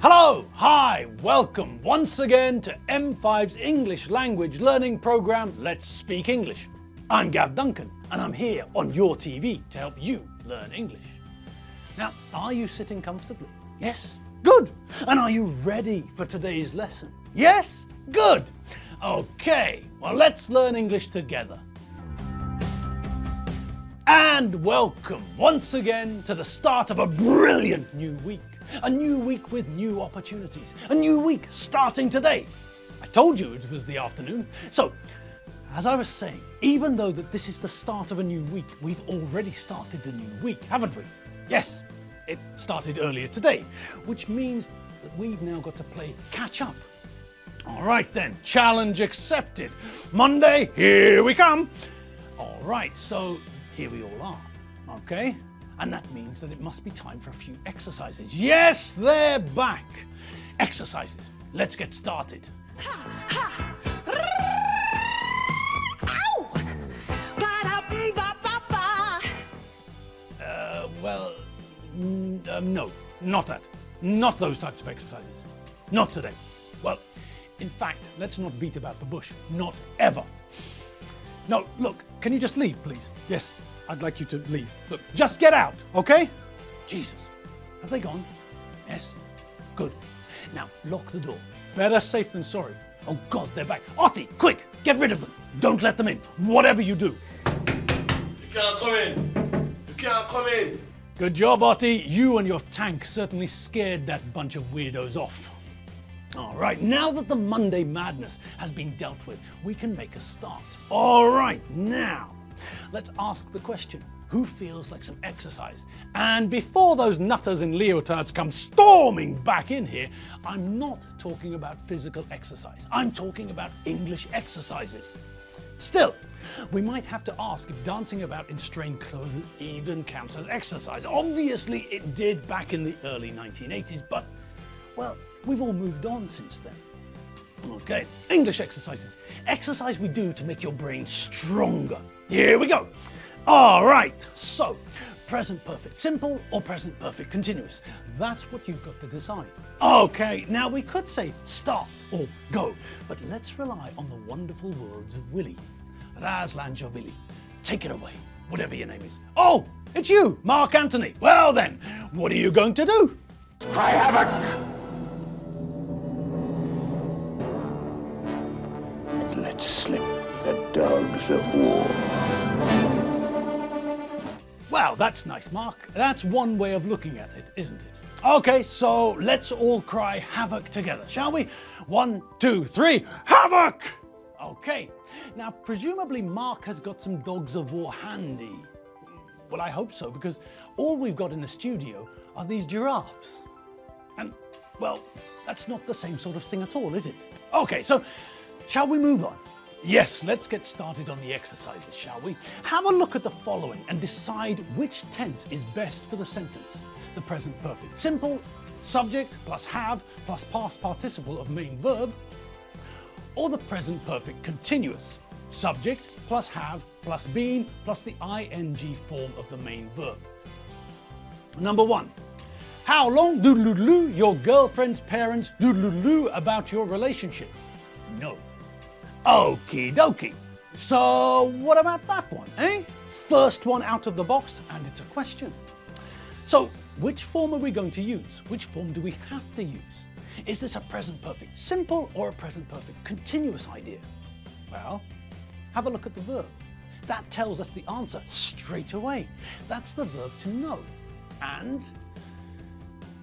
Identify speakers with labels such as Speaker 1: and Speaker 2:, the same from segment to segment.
Speaker 1: Hello, hi, welcome once again to M5's English language learning program, Let's Speak English. I'm Gav Duncan and I'm here on your TV to help you learn English. Now, are you sitting comfortably? Yes? Good. And are you ready for today's lesson? Yes? Good. Okay, well let's learn English together. And welcome once again to the start of a brilliant new week. A new week with new opportunities. A new week starting today. I told you it was the afternoon. So, as I was saying, even though that this is the start of a new week, we've already started a new week, haven't we? Yes, it started earlier today, which means that we've now got to play catch up. All right then, challenge accepted. Monday, here we come. All right, so here we all are, okay? And that means that it must be time for a few exercises. Yes, they're back. Exercises. Let's get started. No, not that. Not those types of exercises. Not today. Well, in fact, let's not beat about the bush. Not ever. No, look, can you just leave, please? Yes, I'd like you to leave. Look, just get out, okay? Jesus, have they gone? Yes? Good. Now, lock the door. Better safe than sorry. Oh God, they're back. Otti, quick, get rid of them. Don't let them in, whatever you do.
Speaker 2: You can't come in. You can't come in.
Speaker 1: Good job, Otti. You and your tank certainly scared that bunch of weirdos off. All right, now that the Monday madness has been dealt with, we can make a start. All right, now, let's ask the question, who feels like some exercise? And before those nutters in leotards come storming back in here, I'm not talking about physical exercise. I'm talking about English exercises. Still, we might have to ask if dancing about in strange clothes even counts as exercise. Obviously, it did back in the early 1980s, but, well, we've all moved on since then. Okay, English exercises. Exercise we do to make your brain stronger. Here we go. All right, so present perfect simple or present perfect continuous. That's what you've got to decide. Okay, now we could say start or go, but let's rely on the wonderful words of Willie. Razlanger Willie. Take it away, whatever your name is. Oh, it's you, Mark Anthony. Well then, what are you going to do?
Speaker 3: Cry havoc! And let slip the dogs of war.
Speaker 1: Well, that's nice, Mark. That's one way of looking at it, isn't it? Okay, so let's all cry havoc together, shall we? 1, 2, 3, havoc! Okay, now presumably Mark has got some dogs of war handy. Well, I hope so, because all we've got in the studio are these giraffes. And, well, that's not the same sort of thing at all, is it? Okay, so shall we move on? Yes, let's get started on the exercises, shall we? Have a look at the following and decide which tense is best for the sentence. The present perfect simple, subject plus have plus past participle of main verb, or the present perfect continuous, subject plus have plus been plus the ing form of the main verb. Number 1. How long doodle-doo your girlfriend's parents doodle-doo about your relationship? No. Okie dokie. So what about that one, eh? First one out of the box, and it's a question. So which form are we going to use? Which form do we have to use? Is this a present perfect simple or a present perfect continuous idea? Well, have a look at the verb. That tells us the answer straight away. That's the verb to know. And,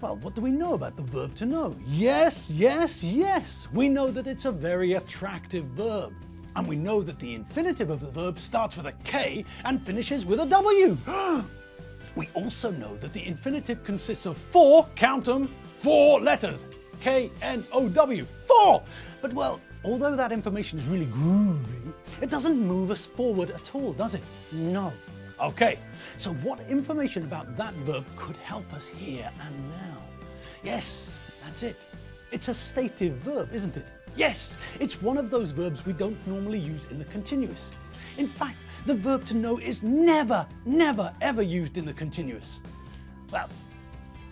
Speaker 1: well, what do we know about the verb to know? Yes, yes, yes. We know that it's a very attractive verb. And we know that the infinitive of the verb starts with a K and finishes with a W. We also know that the infinitive consists of 4, count them, 4 letters. K-N-O-W, 4! But well, although that information is really groovy, it doesn't move us forward at all, does it? No. Okay, so what information about that verb could help us here and now? Yes, that's it. It's a stative verb, isn't it? Yes, it's one of those verbs we don't normally use in the continuous. In fact, the verb to know is never, never, ever used in the continuous. Well,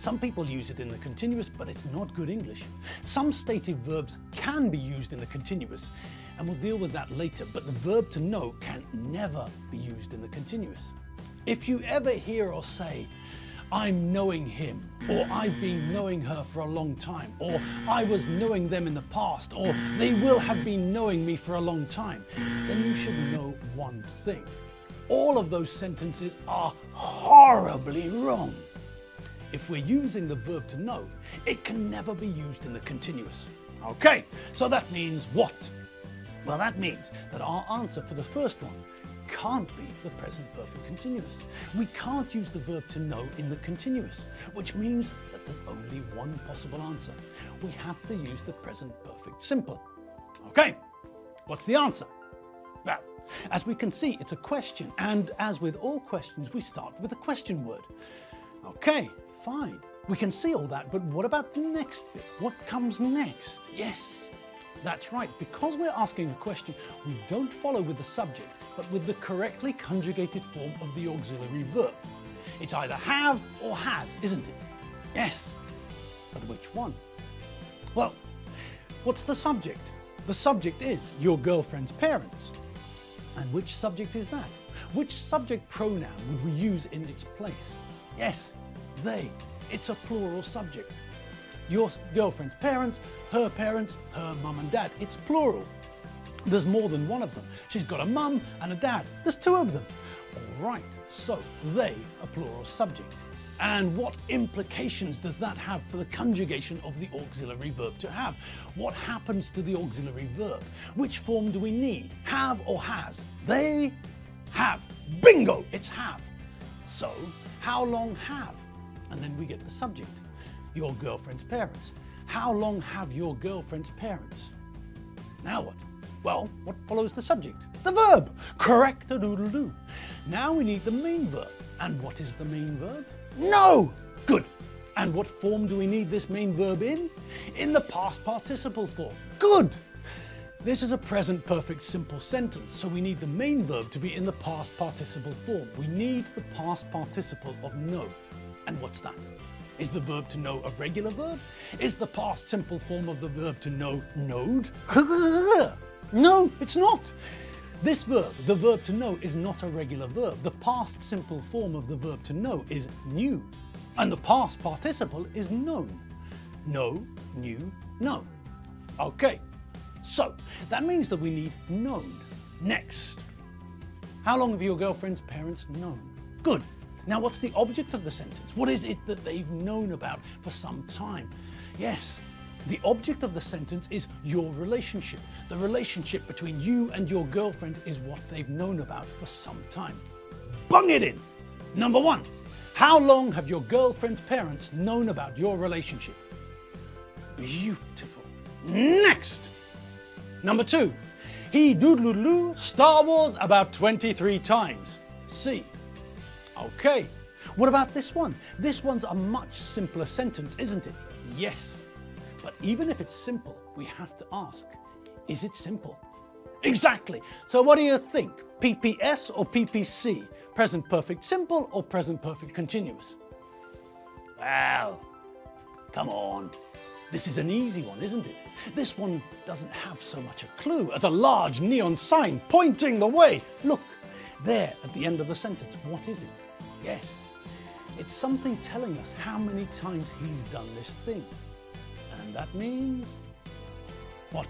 Speaker 1: Some people use it in the continuous, but it's not good English. Some stative verbs can be used in the continuous, and we'll deal with that later, but the verb to know can never be used in the continuous. If you ever hear or say, I'm knowing him, or I've been knowing her for a long time, or I was knowing them in the past, or they will have been knowing me for a long time, then you should know one thing. All of those sentences are horribly wrong. If we're using the verb to know, it can never be used in the continuous. Okay, so that means what? Well, that means that our answer for the first one can't be the present perfect continuous. We can't use the verb to know in the continuous, which means that there's only one possible answer. We have to use the present perfect simple. Okay, what's the answer? Well, as we can see, it's a question, and as with all questions, we start with a question word. Okay, fine. We can see all that, but what about the next bit? What comes next? Yes, that's right. Because we're asking a question, we don't follow with the subject, but with the correctly conjugated form of the auxiliary verb. It's either have or has, isn't it? Yes, but which one? Well, what's the subject? The subject is your girlfriend's parents. And which subject is that? Which subject pronoun would we use in its place? Yes, they. It's a plural subject. Your girlfriend's parents, her mum and dad. It's plural. There's more than one of them. She's got a mum and a dad. There's two of them. All right, so they, a plural subject. And what implications does that have for the conjugation of the auxiliary verb to have? What happens to the auxiliary verb? Which form do we need? Have or has? They have. Bingo! It's have. So, how long have? And then we get the subject. Your girlfriend's parents. How long have your girlfriend's parents? Now what? Well, what follows the subject? The verb. Correct-a-doodle-doo. Now we need the main verb. And what is the main verb? No! Good. And what form do we need this main verb in? In the past participle form. Good! This is a present perfect simple sentence, so we need the main verb to be in the past participle form. We need the past participle of know. And what's that? Is the verb to know a regular verb? Is the past simple form of the verb to know knowed? No, it's not. This verb, the verb to know, is not a regular verb. The past simple form of the verb to know is knew, and the past participle is known. Know, knew, know. Okay, so that means that we need known. Next. How long have your girlfriend's parents known? Good. Now what's the object of the sentence? What is it that they've known about for some time? Yes, the object of the sentence is your relationship. The relationship between you and your girlfriend is what they've known about for some time. Bung it in! Number one, how long have your girlfriend's parents known about your relationship? Beautiful. Next! Number two, he doodle-doo Star Wars about 23 times. C. Okay. What about this one? This one's a much simpler sentence, isn't it? Yes. But even if it's simple, we have to ask, is it simple? Exactly. So what do you think? PPS or PPC? Present perfect simple or present perfect continuous? Well, come on. This is an easy one, isn't it? This one doesn't have so much a clue as a large neon sign pointing the way. Look, there at the end of the sentence. What is it? Yes, it's something telling us how many times he's done this thing. And that means what?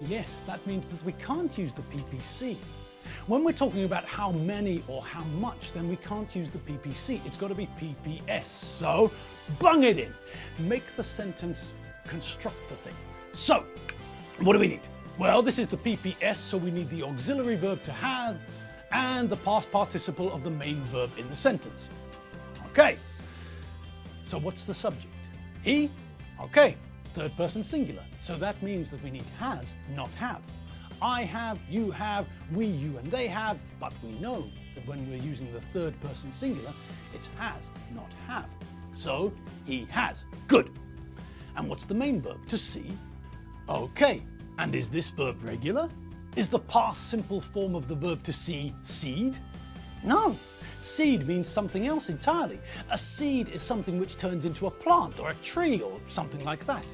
Speaker 1: Yes, that means that we can't use the PPC. When we're talking about how many or how much, then we can't use the PPC. It's got to be PPS. So, bung it in. Make the sentence construct the thing. So, what do we need? Well, this is the PPS, so we need the auxiliary verb to have and the past participle of the main verb in the sentence. Okay. So what's the subject? He? Okay. Third person singular. So that means that we need has, not have. I have, you have, we, you, and they have, but we know that when we're using the third person singular, it's has, not have. So he has. Good. And what's the main verb? To see. Okay. And is this verb regular? Is the past simple form of the verb to see seed? No. Seed means something else entirely. A seed is something which turns into a plant or a tree or something like that.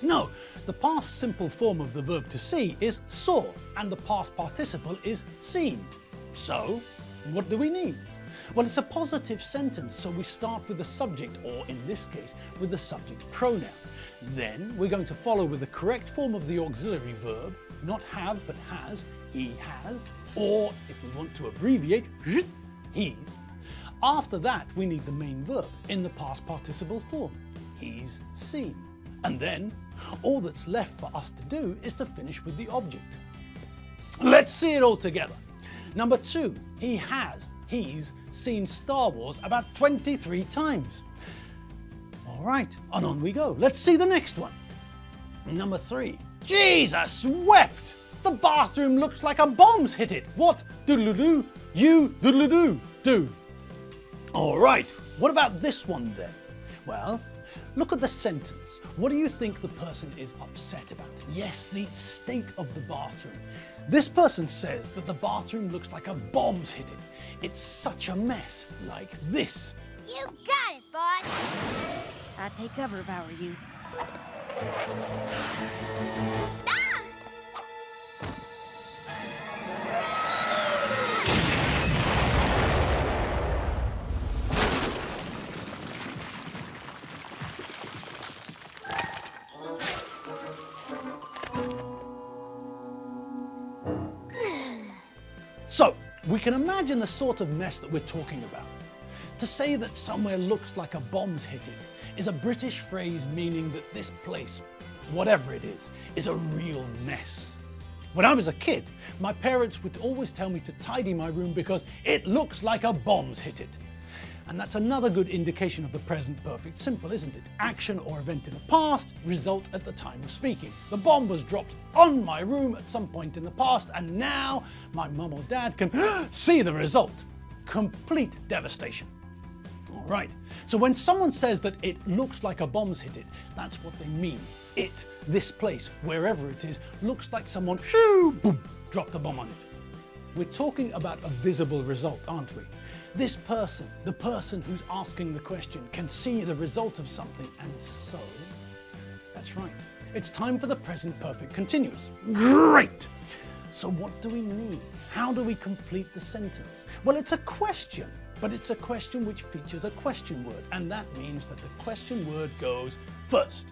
Speaker 1: No, the past simple form of the verb to see is saw, and the past participle is seen. So, what do we need? Well, it's a positive sentence, so we start with the subject, or in this case, with the subject pronoun. Then we're going to follow with the correct form of the auxiliary verb, not have but has, he has, or if we want to abbreviate, he's. After that, we need the main verb in the past participle form. He's seen. And then, all that's left for us to do is to finish with the object. Let's see it all together. Number 2, he's seen Star Wars about 23 times. All right, and on we go. Let's see the next one. Number 3, Jesus wept. The bathroom looks like a bomb's hit it. What doodle-doo you doodle-doo do? All right, what about this one then? Well, look at the sentence. What do you think the person is upset about? Yes, the state of the bathroom. This person says that the bathroom looks like a bomb's hit it. It's such a mess, like this.
Speaker 4: You got it, boss! I'd take cover if I were you. Ah!
Speaker 1: So, we can imagine the sort of mess that we're talking about. To say that somewhere looks like a bomb's hit it is a British phrase meaning that this place, whatever it is a real mess. When I was a kid, my parents would always tell me to tidy my room because it looks like a bomb's hit it. And that's another good indication of the present perfect simple, isn't it? Action or event in the past, result at the time of speaking. The bomb was dropped on my room at some point in the past, and now my mum or dad can see the result. Complete devastation. All right, so when someone says that it looks like a bomb's hit it, that's what they mean. It, this place, wherever it is, looks like someone boom, dropped a bomb on it. We're talking about a visible result, aren't we? This person, the person who's asking the question, can see the result of something, and so, that's right, it's time for the present perfect continuous. Great! So what do we need? How do we complete the sentence? Well, it's a question, but it's a question which features a question word, and that means that the question word goes first.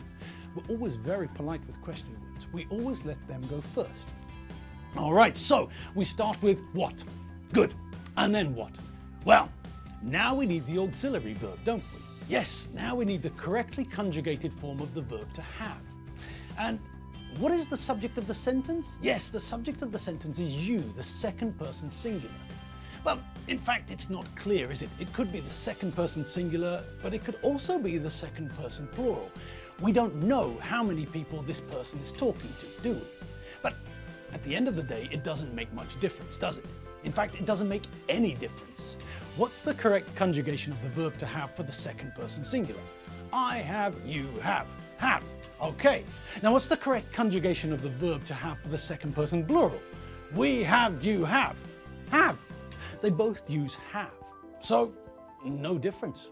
Speaker 1: We're always very polite with question words. We always let them go first. All right, so we start with what? Good. And then what? Well, now we need the auxiliary verb, don't we? Yes, now we need the correctly conjugated form of the verb to have. And what is the subject of the sentence? Yes, the subject of the sentence is you, the second person singular. Well, in fact, it's not clear, is it? It could be the second person singular, but it could also be the second person plural. We don't know how many people this person is talking to, do we? But at the end of the day, it doesn't make much difference, does it? In fact, it doesn't make any difference. What's the correct conjugation of the verb to have for the second person singular? I have, you have. Have. Okay. Now what's the correct conjugation of the verb to have for the second person plural? We have, you have. Have. They both use have. So, no difference.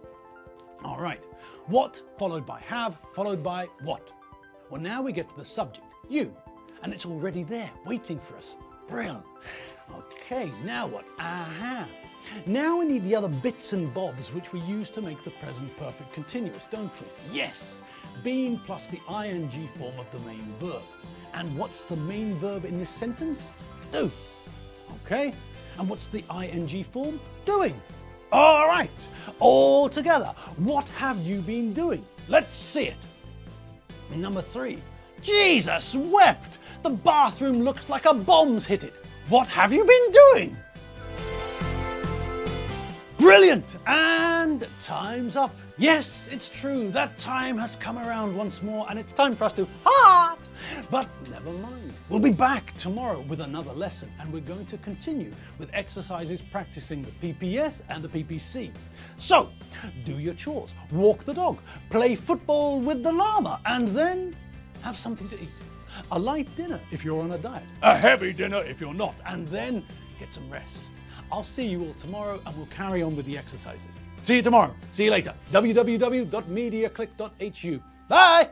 Speaker 1: All right. What followed by have followed by what? Well, now we get to the subject, you, and it's already there, waiting for us. Brilliant. Okay, now what? Aha. Now we need the other bits and bobs which we use to make the present perfect continuous, don't we? Yes, been plus the ing form of the main verb. And what's the main verb in this sentence? Do. Okay, and what's the ing form? Doing. All right, all together. What have you been doing? Let's see it. Number 3. Jesus wept. The bathroom looks like a bomb's hit it. What have you been doing? Brilliant! And time's up. Yes, it's true, that time has come around once more and it's time for us to heart! But never mind. We'll be back tomorrow with another lesson and we're going to continue with exercises practicing the PPS and the PPC. So, do your chores, walk the dog, play football with the llama and then have something to eat. A light dinner if you're on a diet, a heavy dinner if you're not, and then get some rest. I'll see you all tomorrow and we'll carry on with the exercises. See you tomorrow. See you later. www.mediaclick.hu. Bye!